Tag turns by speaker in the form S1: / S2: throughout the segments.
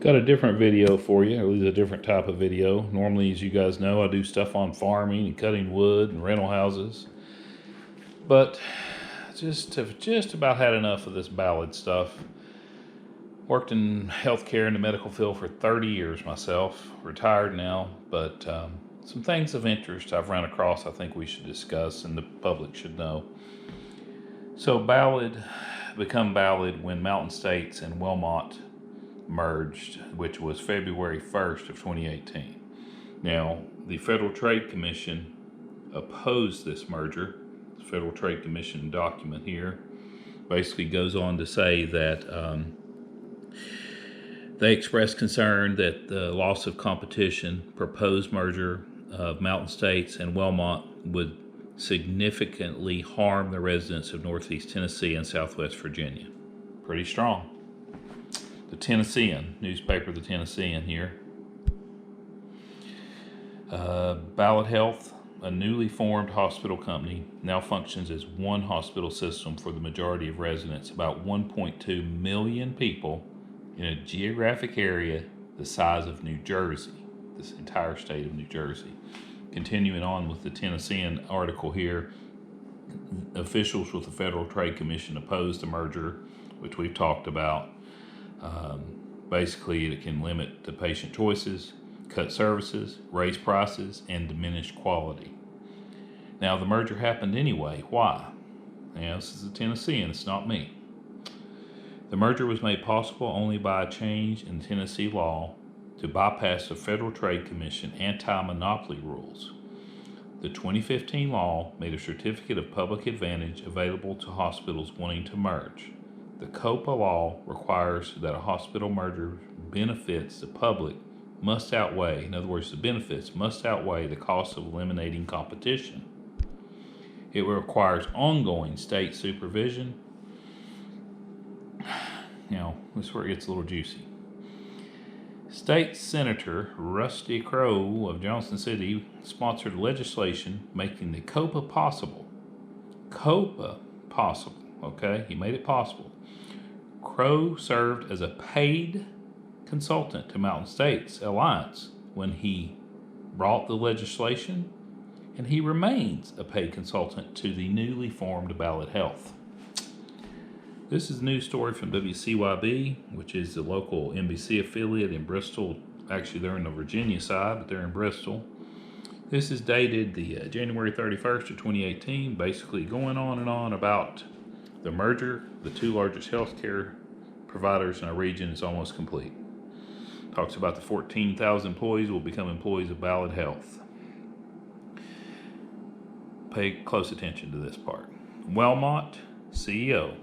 S1: Got a different video for you, or at least a different type of video. Normally, as you guys know, I do stuff on farming and cutting wood and rental houses. But have just about had enough of this Ballad stuff. Worked in healthcare in the medical field for 30 years myself. Retired now, but some things of interest I've run across I think we should discuss and the public should know. So Ballad become Ballad when Mountain States and WellMont merged, which was February 1st of 2018. Now, the Federal Trade Commission opposed this merger. The Federal Trade Commission document here basically goes on to say that they expressed concern that the loss of competition, proposed merger of Mountain States and WellMont would significantly harm the residents of Northeast Tennessee and Southwest Virginia. Pretty strong. The Tennessean, newspaper The Tennessean here. Ballad Health, a newly formed hospital company, now functions as one hospital system for the majority of residents, about 1.2 million people in a geographic area the size of New Jersey, this entire state of New Jersey. Continuing on with the Tennessean article here, officials with the Federal Trade Commission opposed the merger, which we've talked about. Basically, it can limit the patient choices, cut services, raise prices, and diminish quality. Now, the merger happened anyway. Why? Now, this is a Tennessean, it's not me. The merger was made possible only by a change in Tennessee law to bypass the Federal Trade Commission anti-monopoly rules. The 2015 law made a certificate of public advantage available to hospitals wanting to merge. The COPA law requires that a hospital merger benefits the public must outweigh, in other words, the benefits must outweigh the cost of eliminating competition. It requires ongoing state supervision. Now, this is where it gets a little juicy. State Senator Rusty Crowe of Johnson City sponsored legislation making the COPA possible. COPA possible, okay? He made it possible. Crowe served as a paid consultant to Mountain States Alliance when he brought the legislation, and he remains a paid consultant to the newly formed Ballad Health. This is a news story from WCYB, which is the local NBC affiliate in Bristol. Actually, they're in the Virginia side, but they're in Bristol. This is dated the January 31st of 2018, basically going on and on about the merger. The two largest healthcare providers in our region is almost complete. Talks about the 14,000 employees will become employees of Ballad Health. Pay close attention to this part. WellMont CEO,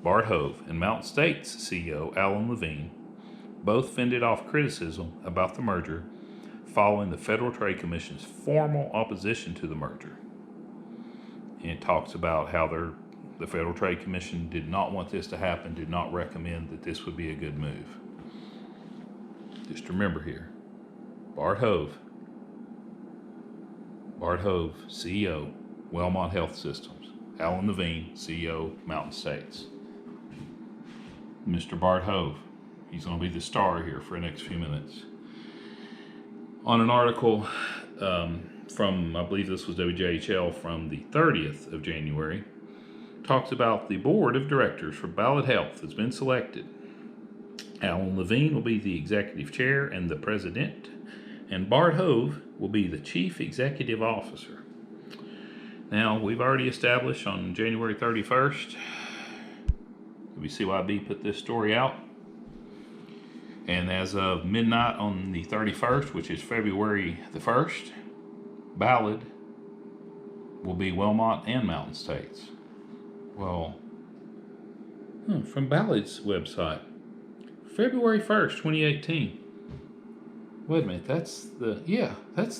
S1: Bart Hove, and Mountain States CEO, Alan Levine, both fended off criticism about the merger following the Federal Trade Commission's formal opposition to the merger. And it talks about how the Federal Trade Commission did not want this to happen, did not recommend that this would be a good move. Just remember here, Bart Hove, CEO, WellMont Health Systems. Alan Levine, CEO, Mountain States. Mr. Bart Hove, he's going to be the star here for the next few minutes. On an article from, I believe this was WJHL, from the 30th of January, talks about the board of directors for Ballad Health has been selected. Alan Levine will be the executive chair and the president, and Bart Hove will be the chief executive officer. Now, we've already established on January 31st, WCYB put this story out, and as of midnight on the 31st, which is February the 1st, Ballad will be WellMont and Mountain States. Well, from Ballad's website, February 1st, 2018. Wait a minute, that's the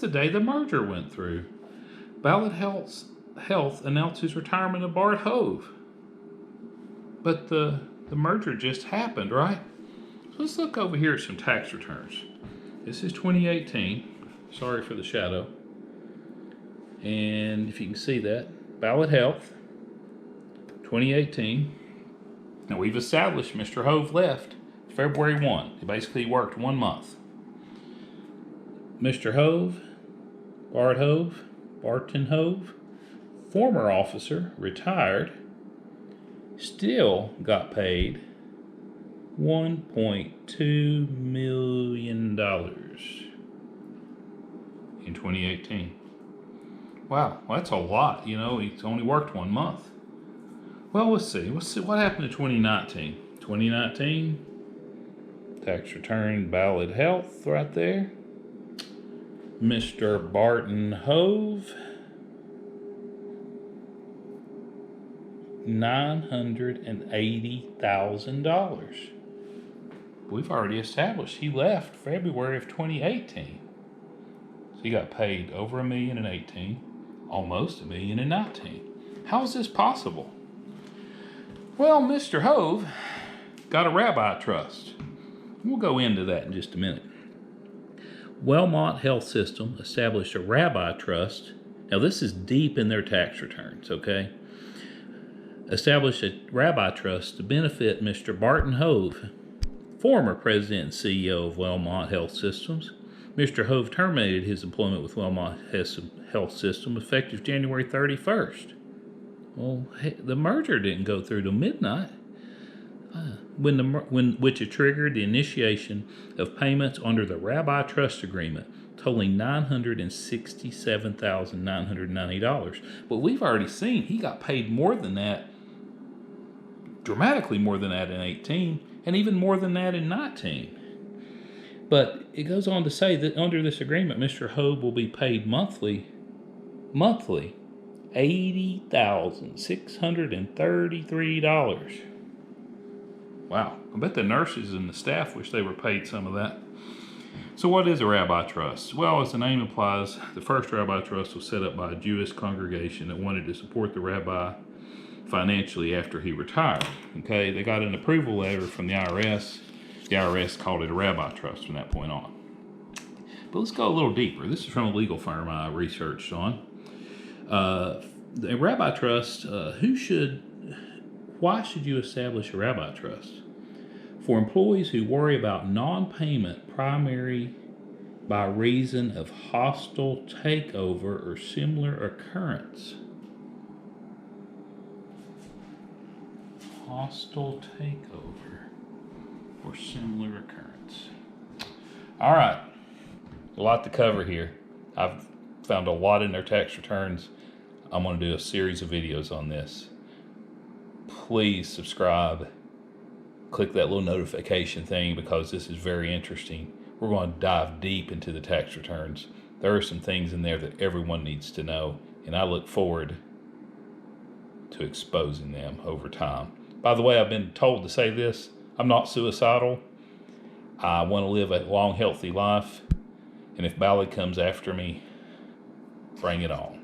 S1: day the merger went through. Ballad Health announces retirement of Bart Hove. But the merger just happened, right? So let's look over here at some tax returns. This is 2018. Sorry for the shadow. And if you can see that, Ballad Health, 2018. Now we've established Mr. Hove left February 1. He basically worked 1 month. Mr. Hove, Barton Hove, former officer, retired, still got paid $1.2 million in 2018. Wow, well, that's a lot. You know, he's only worked 1 month. Well, let's see what happened in 2019. 2019, tax return, Ballad Health right there. Mr. Barton Hove, $980,000. We've already established he left February of 2018. So he got paid over $1 million in 18, almost $1 million in 19. How is this possible? Well, Mr. Hove got a Rabbi Trust. We'll go into that in just a minute. WellMont Health System established a Rabbi Trust. Now, this is deep in their tax returns, okay? Established a Rabbi Trust to benefit Mr. Barton Hove, former president and CEO of WellMont Health Systems. Mr. Hove terminated his employment with WellMont Health System effective January 31st. Well, the merger didn't go through till midnight, which had triggered the initiation of payments under the Rabbi Trust Agreement, totaling $967,990. But we've already seen he got paid more than that, dramatically more than that in 18, and even more than that in 19. But it goes on to say that under this agreement, Mr. Hove will be paid monthly, $80,633. Wow, I bet the nurses and the staff wish they were paid some of that. So what is a Rabbi Trust? Well, as the name implies, the first Rabbi Trust was set up by a Jewish congregation that wanted to support the rabbi financially after he retired. Okay, they got an approval letter from the IRS. The IRS called it a Rabbi Trust from that point on. But let's go a little deeper. This is from a legal firm I researched on. The Rabbi Trust, why should you establish a Rabbi Trust? For employees who worry about non-payment primary by reason of hostile takeover or similar occurrence. Hostile takeover or similar occurrence. All right, a lot to cover here. I've found a lot in their tax returns. I'm going to do a series of videos on this. Please subscribe. Click that little notification thing because this is very interesting. We're going to dive deep into the tax returns. There are some things in there that everyone needs to know, and I look forward to exposing them over time. By the way, I've been told to say this. I'm not suicidal. I want to live a long, healthy life. And if Ballad comes after me, bring it on.